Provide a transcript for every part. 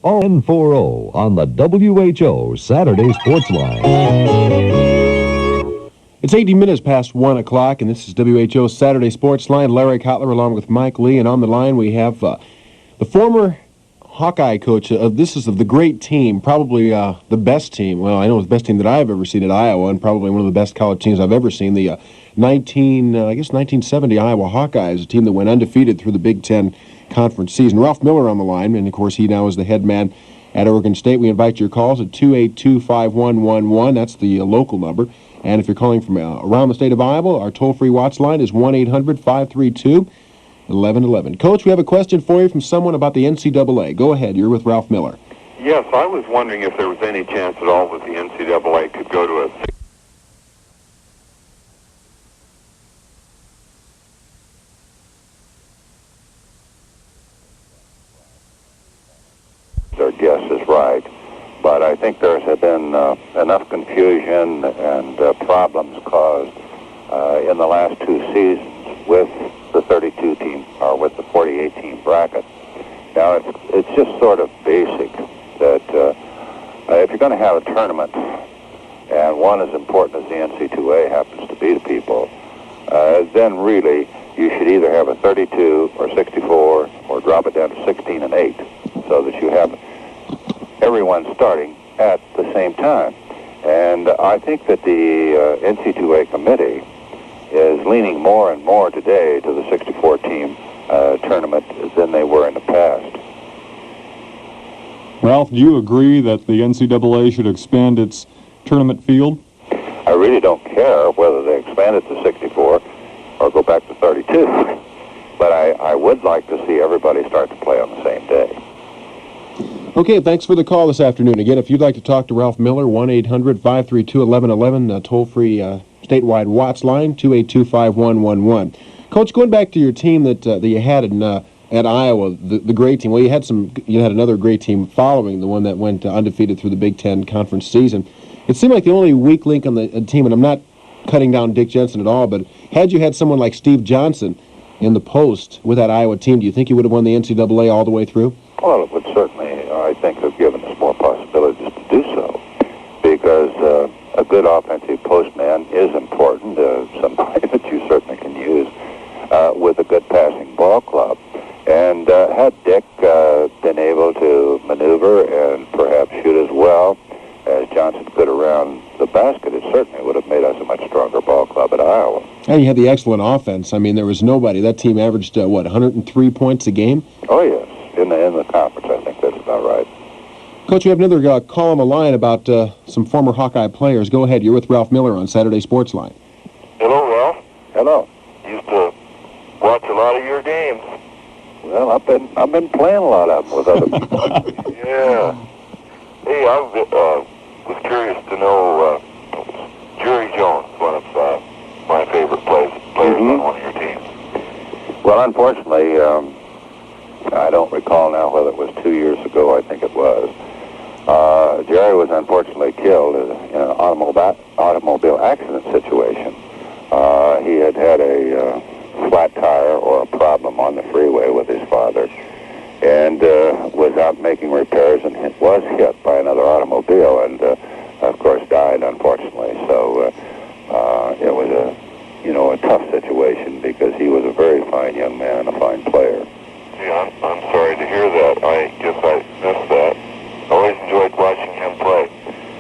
All 1040 on the WHO Saturday Sports Line. It's 18 minutes past 1 o'clock, and this is WHO Saturday Sports Line. Larry Kotler along with Mike Lee, and on the line we have the former Hawkeye coach. This is of the great team, probably the best team. Well, I know it's the best team that I've ever seen at Iowa, and probably one of the best college teams I've ever seen. The 1970 Iowa Hawkeyes, a team that went undefeated through the Big Ten Conference season. Ralph Miller on the line, and of course he now is the head man at Oregon State. We invite your calls at 282-5111. That's the local number. And if you're calling from around the state of Iowa, our toll-free watch line is 1-800-532-1111. Coach, we have a question for you from someone about the NCAA. Go ahead. You're with Ralph Miller. Yes, I was wondering if there was any chance at all that the NCAA could go to a their guess is right. But I think there has been enough confusion and problems caused in the last two seasons with the 32-team or with the 48-team bracket. Now, it's just sort of basic that if you're going to have a tournament, and one as important as the NC2A happens to be to people, then really you should either have a 32 or 64 or drop it down to 16 and 8 so that you have everyone starting at the same time. And I think that the NC2A committee is leaning more and more today to the 64-team tournament than they were in the past. Ralph, do you agree that the NCAA should expand its tournament field? I really don't care whether they expand it to 64 or go back to 32. But I would like to see everybody start to play on the same day. Okay, thanks for the call this afternoon. Again, if you'd like to talk to Ralph Miller, 1-800-532-1111, toll-free statewide watch line, 282-5111. Coach, going back to your team that you had at Iowa, the great team. Well, you had another great team following the one that went undefeated through the Big Ten Conference season. It seemed like the only weak link on the team, and I'm not cutting down Dick Jensen at all, but had you had someone like Steve Johnson in the post with that Iowa team, do you think you would have won the NCAA all the way through? Well, it would certainly, I think, have given us more possibilities to do so, because a good offensive postman is important, somebody that you certainly can use with a good passing ball club. And had Dick been able to maneuver and perhaps shoot as well as Johnson could around the basket, it certainly would have made us a much stronger ball club at Iowa. And you had the excellent offense. I mean, there was nobody. That team averaged, 103 points a game? Oh, yes. In the conference, I think that's about right. Coach, we have another call on the line about some former Hawkeye players. Go ahead. You're with Ralph Miller on Saturday Sports Line. Hello, Ralph. Hello. Used to watch a lot of your games. Well, I've been playing a lot of them with other people. Yeah. Hey, I was curious to know Jerry Jones, one of my favorite players on one of your teams. Well, unfortunately, I don't recall now whether it was 2 years ago, I think it was. Jerry was unfortunately killed in an automobile accident situation. He had had a flat tire or a problem on the freeway with his father and was out making repairs and was hit by another automobile and, of course, died, unfortunately. So it was a tough situation because he was a very fine young man, a fine player. Yeah, I'm sorry to hear that. I guess I missed that. I always enjoyed watching him play.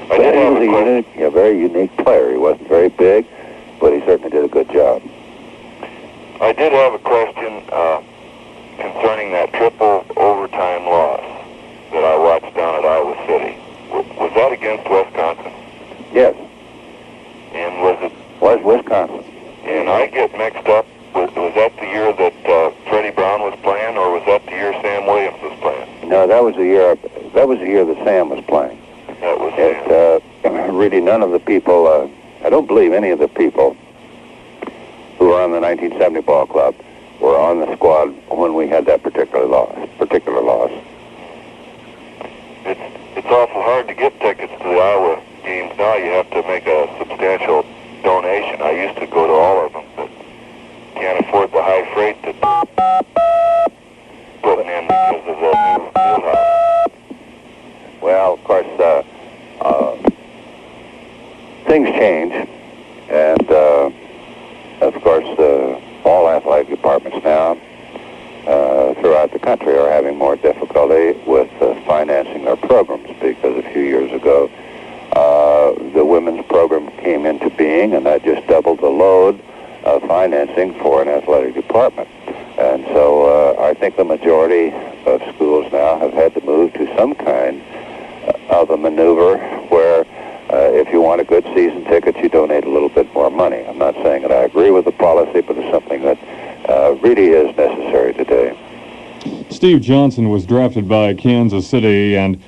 He was a very unique player. He wasn't very big, but he certainly did a good job. I did have a question concerning that triple overtime loss that I watched down at Iowa City. Was that against Wisconsin? Yes. And was Wisconsin. And I get mixed up. Was that the year that Freddie Brown was playing, or was that the year Sam Williams was playing? No, that was the year that Sam was playing. That was really none of the people. I don't believe any of the people who were on the 1970 ball club were on the squad when we had that particular loss. It's awful hard to get tickets to the Iowa games now. You have to make a substantial donation. I used to go to all of them, but can't afford the high freight that putting in because of the new fieldhouse. change, and of course, all athletic departments now throughout the country are having more difficulty with financing their programs, because a few years ago the women's program came into being, and that just doubled the load of financing for an athletic department. And so I think the majority of schools now have had to move to some kind of a maneuver where if you want a good season ticket, you donate a little bit more money. I'm not saying that I agree with the policy, but it's something that really is necessary today. Steve Johnson was drafted by Kansas City, and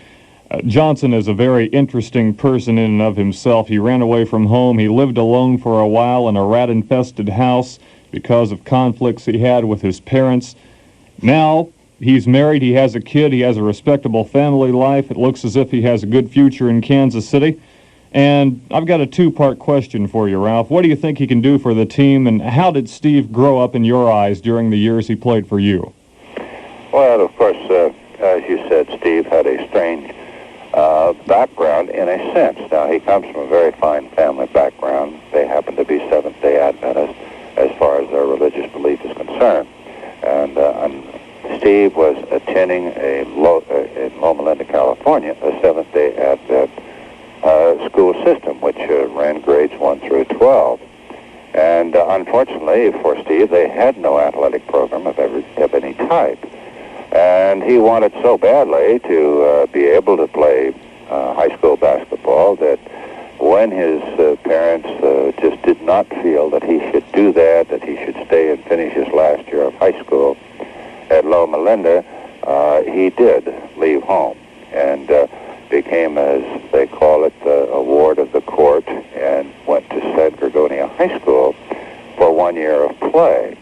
Johnson is a very interesting person in and of himself. He ran away from home. He lived alone for a while in a rat-infested house because of conflicts he had with his parents. Now, he's married, he has a kid, he has a respectable family life. It looks as if he has a good future in Kansas City. And I've got a two-part question for you, Ralph. What do you think he can do for the team, and how did Steve grow up in your eyes during the years he played for you? Well, of course, as you said, Steve had a strange background in a sense. Now, he comes from a very fine family background. They happen to be Seventh-day Adventists as far as their religious belief is concerned. And Steve was attending in Loma Linda, California, a Seventh-day Advent school system, which ran grades 1 through 12. And unfortunately for Steve, they had no athletic program of any type. And he wanted so badly to be able to play high school basketball that when his parents just did not feel that he should do that he should stay and finish his last year of high school at Loma Linda, he did leave home and became, as they call it, a ward of the court, and went to San Gorgonio High School for 1 year of play.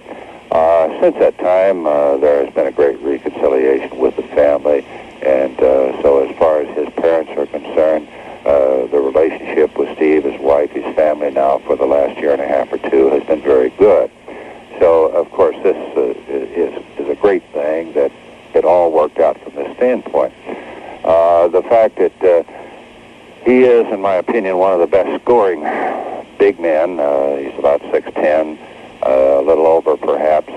Since that time, there has been a great reconciliation with the family, and so as far as his parents are concerned, the relationship with Steve, his wife, his family now for the last year and a half or two has been very good. So, of course, this is a great thing that it all worked out from this standpoint. The fact that he is, in my opinion, one of the best scoring big men. He's about 6'10", a little over perhaps.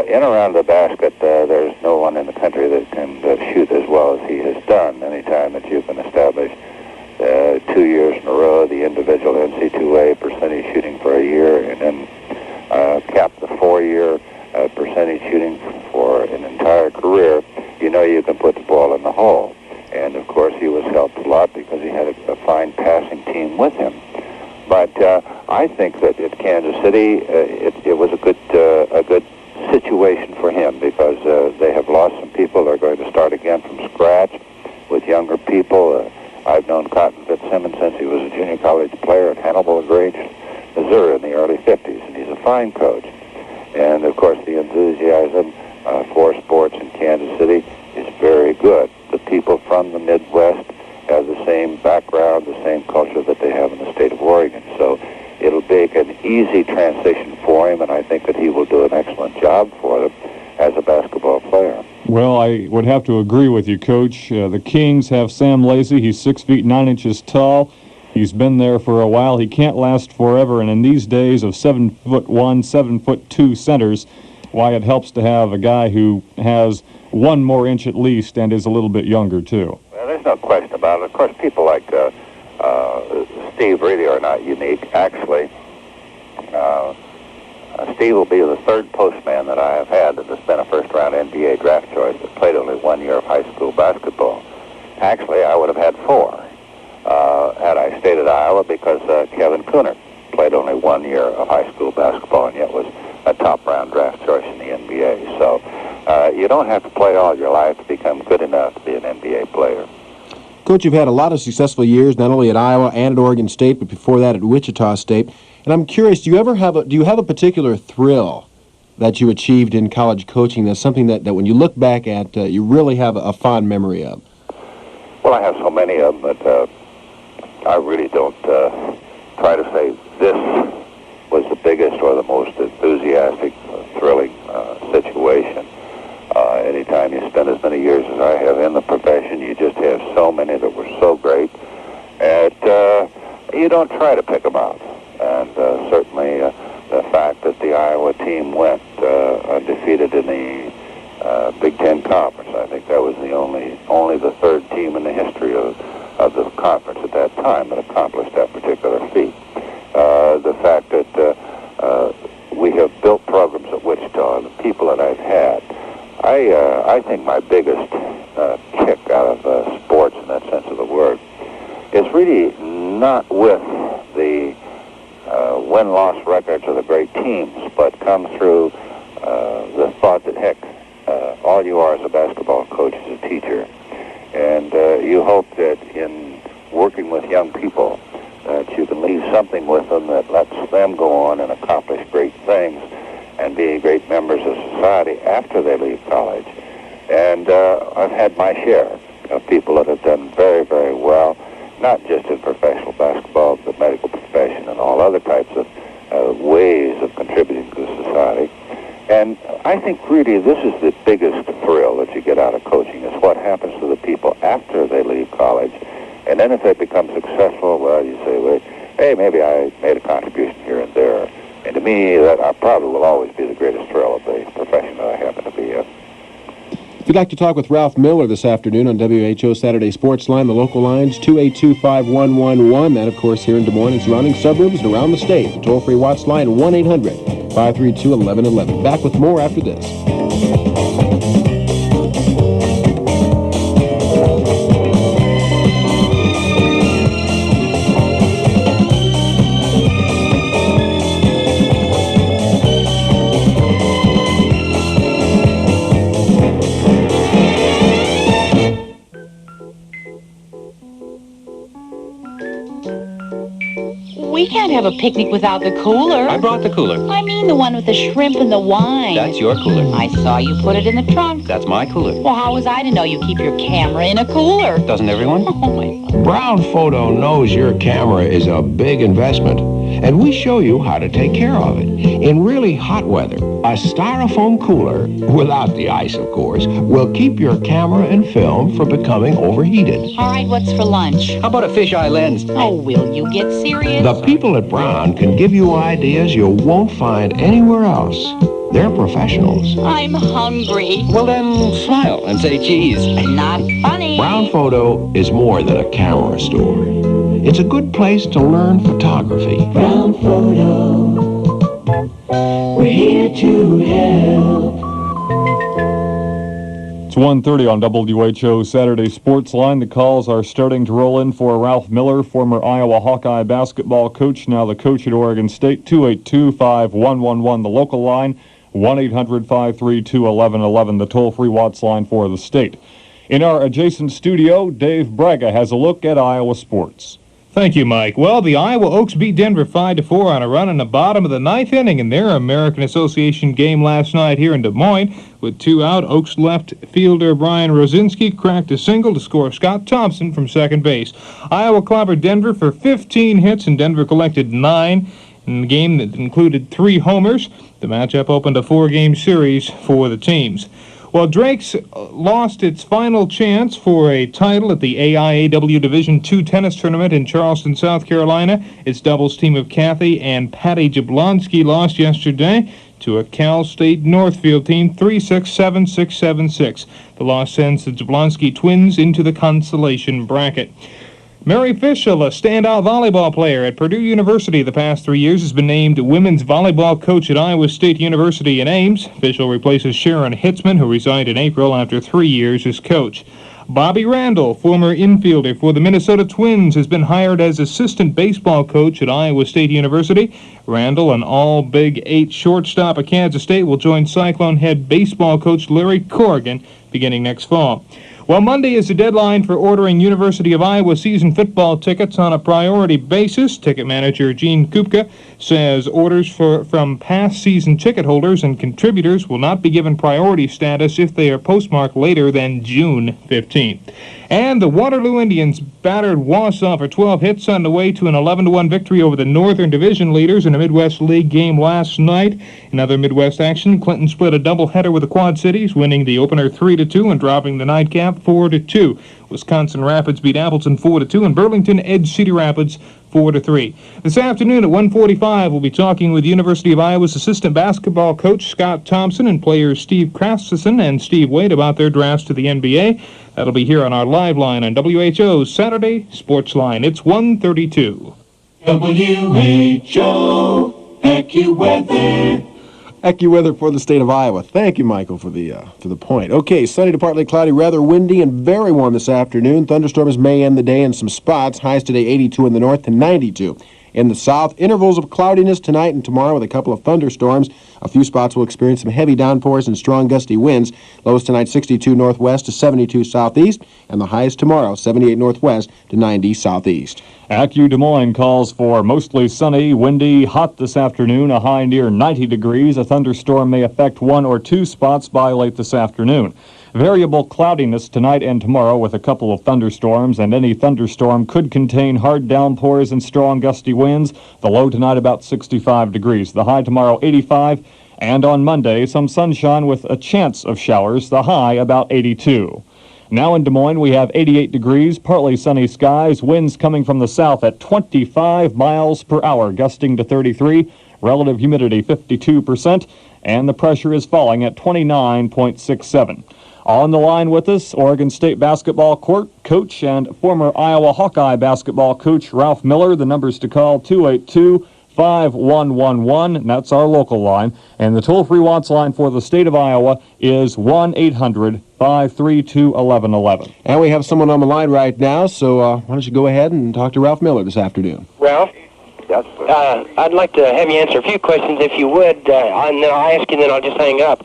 In around the basket, there's no one in the country that can shoot as well as he has done. Anytime that you can establish 2 years in a row the individual NC2A percentage shooting for a year, and then cap the 4-year percentage shooting for an entire career, you know you can put the ball in the hole. And, of course, he was helped a lot because he had a fine passing team with him. But I think that at Kansas City, it was a good situation for him, because they have lost some people. They're going to start again from scratch with younger people. I've known Cotton Fitzsimmons since he was a junior college player at Hannibal Grange, Missouri in the early 50s, and he's a fine coach. And, of course, the enthusiasm for sports in Kansas City is very good. The people from the Midwest have the same background, the same culture that they have in the state of Oregon. So it'll make an easy transition for him, and I think that he will do an excellent job for them as a basketball player. Well, I would have to agree with you, Coach. The Kings have Sam Lacy. He's 6 feet 9 inches tall. He's been there for a while. He can't last forever, and in these days of 7'1", 7'2" centers, why it helps to have a guy who has 1 more inch at least and is a little bit younger, too. Well, there's no question about it. Of course, people like Steve really are not unique. Actually, Steve will be the 3rd postman that I have had that has been a first-round NBA draft choice that played only 1 year of high school basketball. Actually, I would have had 4 had I stayed at Iowa, because Kevin Cooner played only 1 year of high school basketball and yet was a top-round draft choice in the NBA. So you don't have to play all your life to become good enough to be an NBA player. Coach, you've had a lot of successful years, not only at Iowa and at Oregon State, but before that at Wichita State. And I'm curious, do you have a particular thrill that you achieved in college coaching that's something that when you look back at, you really have a fond memory of? Well, I have so many of them that I really don't try to say this was the biggest or the most enthusiastic, thrilling situation. Anytime you spend as many years as I have in the profession, you just have so many that were so great. And you don't don't try to pick them out. And certainly the fact that the Iowa team went undefeated in the Big Ten Conference, I think that was the only the third team in the history of the conference at that time that accomplished that particular feat. The fact that we have built programs at Wichita, the people that I've had, I think my biggest kick out of sports in that sense of the word is really not with the win-loss records of the great teams, but come through the thought that, heck, all you are as a basketball coach is a teacher. And you hope that in working with young people that you can leave something with them that lets them go on and accomplish great things and be great members of society after they leave college. And I've had my share of people that have done very, very well, not just in professional basketball, but the medical profession and all other types of ways of contributing to society. And I think really this is the biggest thrill that you get out of coaching, is what happens to the people after they leave college. And then if they become successful, well, you say, well, hey, maybe I made a contribution here and there. And to me, that probably will always be the greatest thrill of the profession that I happen to be in. If you'd like to talk with Ralph Miller this afternoon on WHO Saturday Sports Line, the local lines, 282-5111. That, of course, here in Des Moines and surrounding suburbs and around the state. The toll-free Watts line, 1-800-532-1111. Back with more after this. We can't have a picnic without the cooler. I brought the cooler. I mean the one with the shrimp and the wine. That's your cooler. I saw you put it in the trunk. That's my cooler. Well, how was I to know you keep your camera in a cooler? Doesn't everyone? Oh, my God. Brown Photo knows your camera is a big investment, and we show you how to take care of it. In really hot weather, a styrofoam cooler, without the ice, of course, will keep your camera and film from becoming overheated. All right, what's for lunch? How about a fisheye lens? Oh, will you get serious? The people at Brown can give you ideas you won't find anywhere else. They're professionals. I'm hungry. Well, then smile and say cheese. Not funny. Brown Photo is more than a camera store. It's a good place to learn photography. Brown Photo, we're here to help. It's 1:30 on WHO Saturday Sports Line. The calls are starting to roll in for Ralph Miller, former Iowa Hawkeye basketball coach, now the coach at Oregon State. 282-5111, the local line. 1-800-532-1111, the toll-free Watts line for the state. In our adjacent studio, Dave Braga has a look at Iowa sports. Thank you, Mike. Well, the Iowa Oaks beat Denver 5-4 on a run in the bottom of the ninth inning in their American Association game last night here in Des Moines. With two out, Oaks left fielder Brian Rosinski cracked a single to score Scott Thompson from second base. Iowa clobbered Denver for 15 hits, and Denver collected 9 in a game that included 3 homers. The matchup opened a 4-game series for the teams. Well, Drake's lost its final chance for a title at the AIAW Division II tennis tournament in Charleston, South Carolina. Its doubles team of Kathy and Patty Jablonski lost yesterday to a Cal State Northfield team 3-6, 7-6, 7-6. The loss sends the Jablonski twins into the consolation bracket. Mary Fischel, a standout volleyball player at Purdue University the past 3 years, has been named women's volleyball coach at Iowa State University in Ames. Fischel replaces Sharon Hitzman, who resigned in April after 3 years as coach. Bobby Randall, former infielder for the Minnesota Twins, has been hired as assistant baseball coach at Iowa State University. Randall, an all-Big 8 shortstop at Kansas State, will join Cyclone head baseball coach Larry Corrigan beginning next fall. Well, Monday is the deadline for ordering University of Iowa season football tickets on a priority basis. Ticket manager Gene Kupka says orders from past season ticket holders and contributors will not be given priority status if they are postmarked later than June 15th. And the Waterloo Indians battered Wausau for 12 hits on the way to an 11-1 victory over the Northern Division leaders in a Midwest League game last night. In other Midwest action, Clinton split a doubleheader with the Quad Cities, winning the opener 3-2 and dropping the nightcap 4-2. Wisconsin Rapids beat Appleton 4-2, and Burlington edged Cedar Rapids 4-3. This afternoon at 1:45, we'll be talking with University of Iowa's assistant basketball coach Scott Thompson and players Steve Krasson and Steve Wade about their drafts to the NBA. That'll be here on our live line on WHO's Saturday Sports Line. It's 1:32. WHO AccuWeather. AccuWeather for the state of Iowa. Thank you, Michael, for the point. Okay, sunny to partly cloudy, rather windy and very warm this afternoon. Thunderstorms may end the day in some spots. Highs today 82 in the north to 92 in the south. Intervals of cloudiness tonight and tomorrow with a couple of thunderstorms. A few spots will experience some heavy downpours and strong gusty winds. Lows tonight 62 northwest to 72 southeast, and the highs tomorrow 78 northwest to 90 southeast. Accu Des Moines calls for mostly sunny, windy, hot this afternoon, a high near 90 degrees. A thunderstorm may affect one or two spots by late this afternoon. Variable cloudiness tonight and tomorrow with a couple of thunderstorms, and any thunderstorm could contain hard downpours and strong gusty winds. The low tonight about 65 degrees. The high tomorrow 85, and on Monday some sunshine with a chance of showers. The high about 82. Now in Des Moines, we have 88 degrees, partly sunny skies, winds coming from the south at 25 miles per hour, gusting to 33, relative humidity 52%, and the pressure is falling at 29.67. On the line with us, Oregon State basketball coach and former Iowa Hawkeye basketball coach Ralph Miller. The numbers to call 282-5111, and that's our local line. And the toll-free Watts line for the state of Iowa is 1-800-532-1111. And we have someone on the line right now, so why don't you go ahead and talk to Ralph Miller this afternoon. Ralph? Yes, sir. I'd like to have you answer a few questions if you would, and then I'll ask you and then I'll just hang up.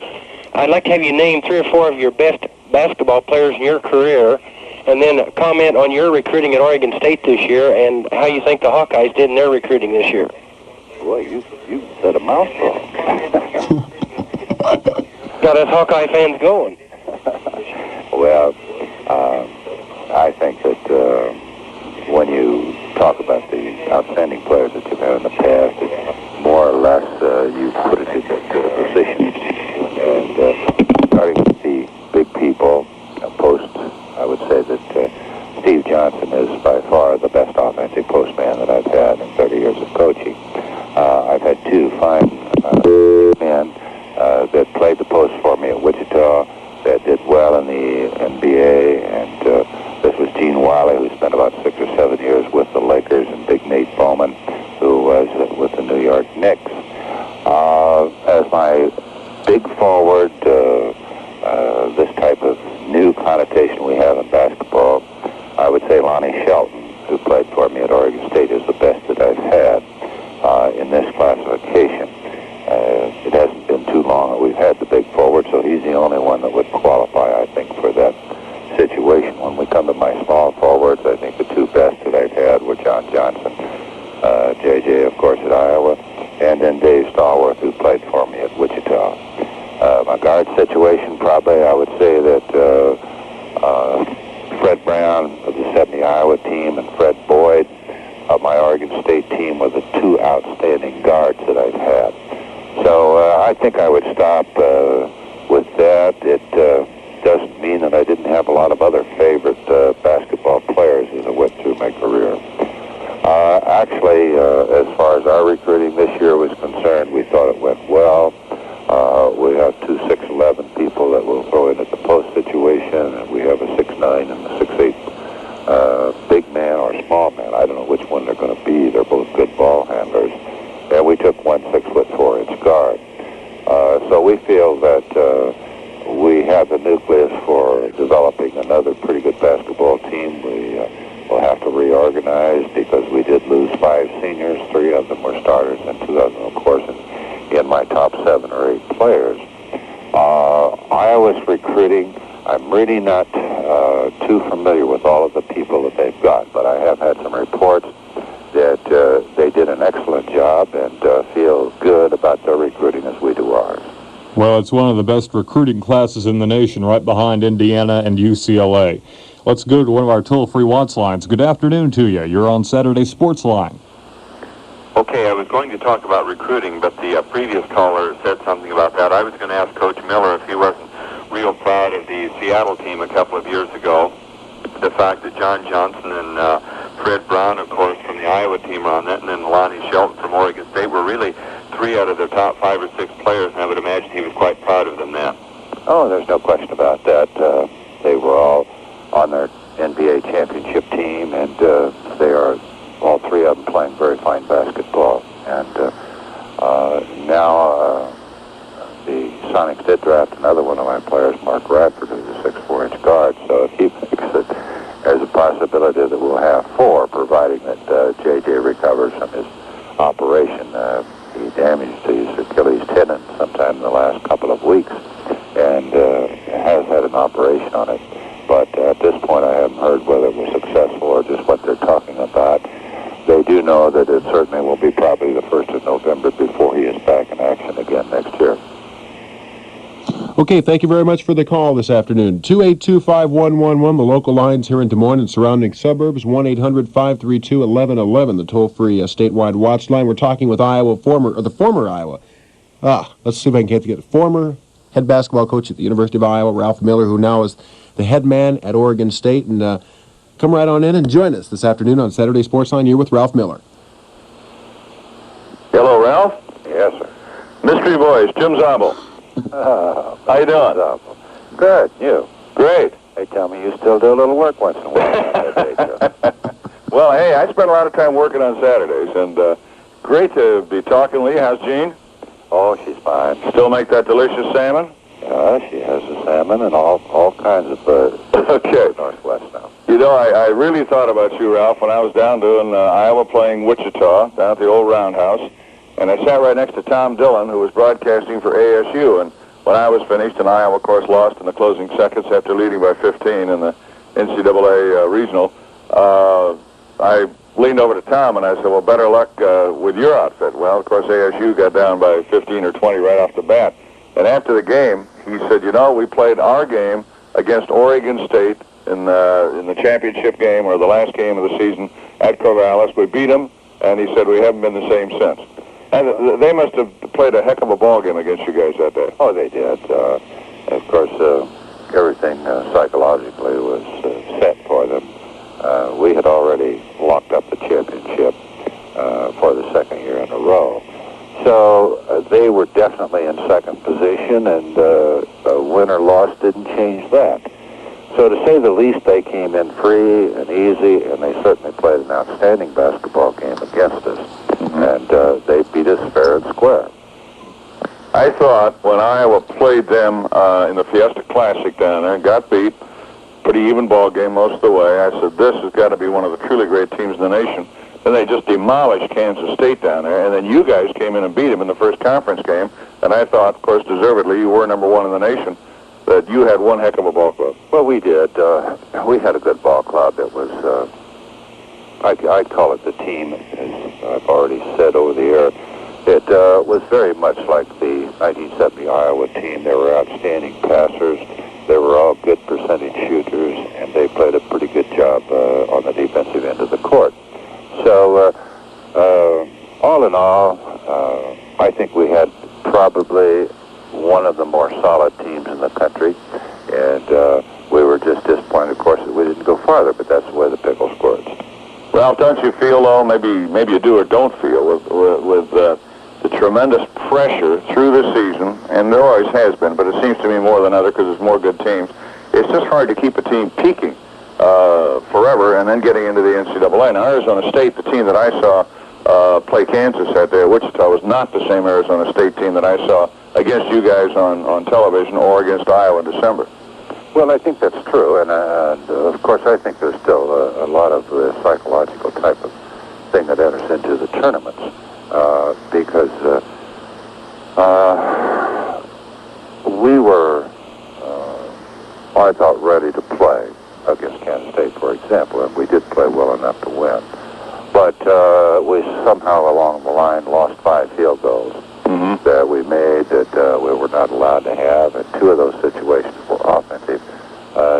I'd like to have you name 3 or 4 of your best basketball players in your career, and then comment on your recruiting at Oregon State this year and how you think the Hawkeyes did in their recruiting this year. Well, you said a mouthful. Got us Hawkeye fans going. Well, I think that when you talk about the outstanding players that you've had in the past, it's more or less you put it in the position. And starting with the big people, post, I would say that Steve Johnson is by far the best offensive postman that I've had in 30 years of coaching. I've had 2 fine men that played the post for me at Wichita that did well in the NBA, and this was Gene Wiley, who spent about 6 or 7 years with the Lakers, and Big Nate Bowman, who was with the New York Knicks. As my big forward, this type of new connotation we have in basketball, I would say Lonnie Shelton, who played for me at Oregon State, is the best that I've had in this classification. It hasn't been too long that we've had the big forward, so he's the only one that would qualify, I think, for that situation. When we come to my small forwards, I think the 2 best that I've had were John Johnson, J.J., of course, at Iowa, and then Dave Stallworth, who played for me at Wichita. My guard situation, probably, I would say that Fred Brown of the 70 Iowa team and Fred Boyd of my Oregon State team were the 2 outstanding guards that I've had. So I think I would stop with that. It doesn't mean that I didn't have a lot of other favorite basketball players as I went through my career. Actually, as far as our recruiting this year was concerned, we thought it went well. We have 2 6'11" people that will throw in at the post situation, and we have a 6'9" and a 6'8" big man or small man. I don't know which one they're going to be. They're both good ball handlers. And we took 1 6'4" guard. So we feel that we have the nucleus for developing another pretty good basketball team. We will have to reorganize because we did lose 5 seniors. 3 of them were starters, and 2 of them, of course, in my top 7 or 8 players. Iowa's recruiting, I'm really not too familiar with all of the people that they've got, but I have had some reports that they did an excellent job and feel good about their recruiting as we do ours. Well, it's one of the best recruiting classes in the nation, right behind Indiana and UCLA. Let's go to one of our toll-free Watts lines. Good afternoon to you. You're on Saturday Sports Line. Okay, I was going to talk about recruiting, but the previous caller said something about that. I was going to ask Coach Miller if he wasn't real proud of the Seattle team a couple of years ago. The fact that John Johnson and Fred Brown, of course, from the Iowa team were on that, and then Lonnie Shelton from Oregon State were really 3 out of their top 5 or 6 players, and I would imagine he was quite proud of them then. Oh, there's no question about that. They were all on their NBA championship team, and they are, all 3 of them, playing very fine basketball. And now the Sonics did draft another one of my players, Mark Radford, who's a 6'4" guard. So if he makes it, there's a possibility that we'll have 4, providing that J.J. recovers from his operation. He damaged his Achilles tendon sometime in the last couple of weeks, and has had an operation on it. But at this point, I haven't heard whether it was successful or just what they're talking about. They do know that it certainly will be probably the 1st of November before he is back in action again next year. Okay, thank you very much for the call this afternoon. 282-5111, the local lines here in Des Moines and surrounding suburbs, 1-800-532-1111, the toll-free statewide watch line. We're talking with the former Iowa. Let's see if I can get it. Former head basketball coach at the University of Iowa, Ralph Miller, who now is the head man at Oregon State. And come right on in and join us this afternoon on Saturday Sports Line. You're with Ralph Miller. Hello, Ralph. Yes, sir. Mystery Voice, Jim Zabel. How you doing? Good. You? Great. They tell me you still do a little work once in a while. Well, hey, I spent a lot of time working on Saturdays, and great to be talking, Lee. How's Jean? Oh, she's fine. Still make that delicious salmon? Yeah, she has the salmon and all kinds of birds. Okay. Northwest now. You know, I really thought about you, Ralph, when I was down doing Iowa playing Wichita, down at the old Roundhouse. And I sat right next to Tom Dillon, who was broadcasting for ASU. And when I was finished, and Iowa, of course, lost in the closing seconds after leading by 15 in the NCAA regional, I leaned over to Tom and I said, well, better luck with your outfit. Well, of course, ASU got down by 15 or 20 right off the bat. And after the game, he said, you know, we played our game against Oregon State in the championship game, or the last game of the season, at Corvallis. We beat them, and he said we haven't been the same since. And they must have played a heck of a ball game against you guys that day. Oh, they did. Of course, everything psychologically was set for them. We had already locked up the championship for the 2nd year in a row. So they were definitely in 2nd position, and win or loss didn't change that. So to say the least, they came in free and easy, and they certainly played an outstanding basketball game against us. And they beat us fair and square. I thought when Iowa played them in the Fiesta Classic down there and got beat, pretty even ball game most of the way, I said, this has got to be one of the truly great teams in the nation. Then they just demolished Kansas State down there, and then you guys came in and beat them in the first conference game. And I thought, of course, deservedly, you were number 1 in the nation, that you had one heck of a ball club. Well, we did. We had a good ball club. It was, I call it the team, as I've already said over the air. It was very much like the 1970 Iowa team. They were outstanding passers. They were all good percentage shooters, and they played a pretty good job on the defensive end of the court. So, all in all, I think we had probably one of the more solid teams in the country, and we were just disappointed, of course, that we didn't go farther, but that's the way the pickle squirts. Ralph, don't you feel, though, maybe you do or don't feel, with the tremendous pressure through the season, and there always has been, but it seems to me more than ever because there's more good teams, it's just hard to keep a team peaking forever and then getting into the NCAA. Now, Arizona State, the team that I saw play Kansas that day at Wichita, was not the same Arizona State team that I saw against you guys on television or against Iowa in December. Well, I think that's true, and of course I think there's still a lot of the psychological type of thing that enters into the tournaments, because we were, I thought, ready to play against Kansas State, for example, and we did play well enough to win. But we somehow along the line lost 5 field goals that we made that we were not allowed to have, and 2 of those situations were offensive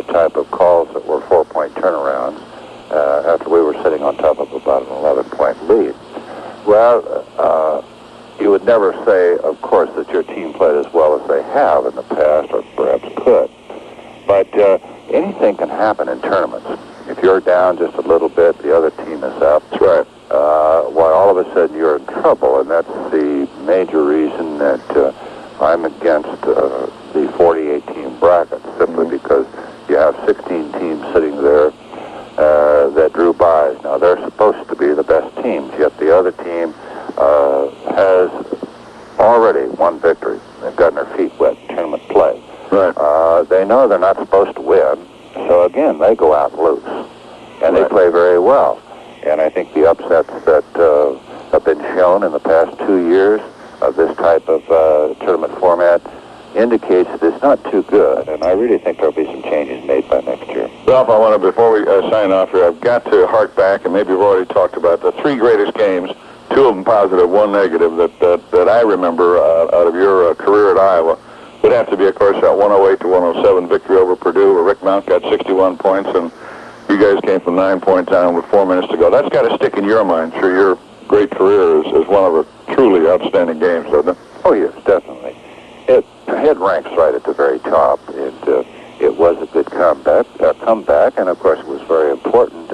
type of calls that were 4-point turnarounds after we were sitting on top of about an 11-point lead. Well, you would never say, of course, that your team played as well as they have in the past, or perhaps could. But anything can happen in tournaments. If you're down just a little bit, the other team sudden you're in trouble, and that's the major reason that I'm against the 48-team bracket, simply because you have 16 teams sitting there that drew buys. Now, they're supposed to be the best teams, yet the other team has already won victory. They've gotten their feet wet in tournament play. Right. They know they're not supposed to win, so again, they go out and lose. And they play very well. And I think the upsets that have been shown in the past 2 years of this type of tournament format indicates that it's not too good, and I really think there'll be some changes made by next year. Ralph, I want to, before we sign off here, I've got to hark back, and maybe we've already talked about the 3 greatest games, 2 of them positive, 1 negative, that I remember out of your career at Iowa. Would have to be, of course, that 108-107 victory over Purdue, where Rick Mount got 61 points, and you guys came from 9 points down with 4 minutes to go. That's got to stick in your mind through your great career as one of the truly outstanding games, doesn't it? Oh, yes, definitely. It ranks right at the very top. It was a good comeback, and of course it was very important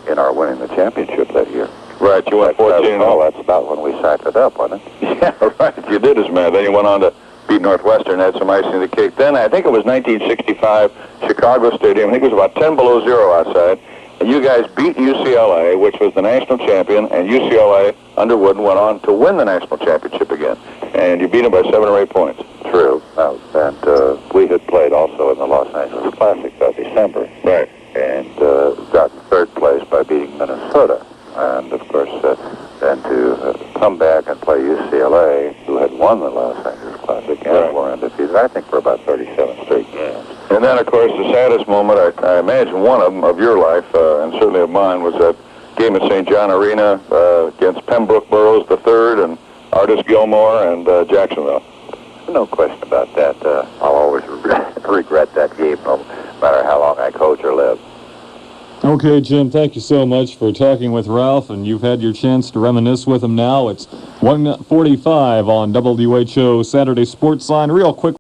in our winning the championship that year. Right, you went 14-0. That's about when we sacked it up, wasn't it? Yeah, right, you did as man. Then you went on to beat Northwestern, had some icing on the cake. Then I think it was 1965, Chicago Stadium. I think it was about 10 below zero outside. And you guys beat UCLA, which was the national champion, and UCLA, under Wooden, went on to win the national championship again. And you beat them by 7 or 8 points. True. And we had played also in the Los Angeles Classic that December. Right. And gotten 3rd place by beating Minnesota. And, of course, then to come back and play UCLA, who had won the Los Angeles Classic and were undefeated, I think, for about 37 straight games. And then, of course, the saddest moment, I imagine one of them, of your life, and certainly of mine, was that game at St. John Arena against Pembroke Burroughs III and Artis Gilmore and Jacksonville. No question about that. I'll always regret that game, no matter how long I coach or live. Okay, Jim, thank you so much for talking with Ralph, and you've had your chance to reminisce with him now. It's 1:45 on WHO Saturday Sports Line. Real quick.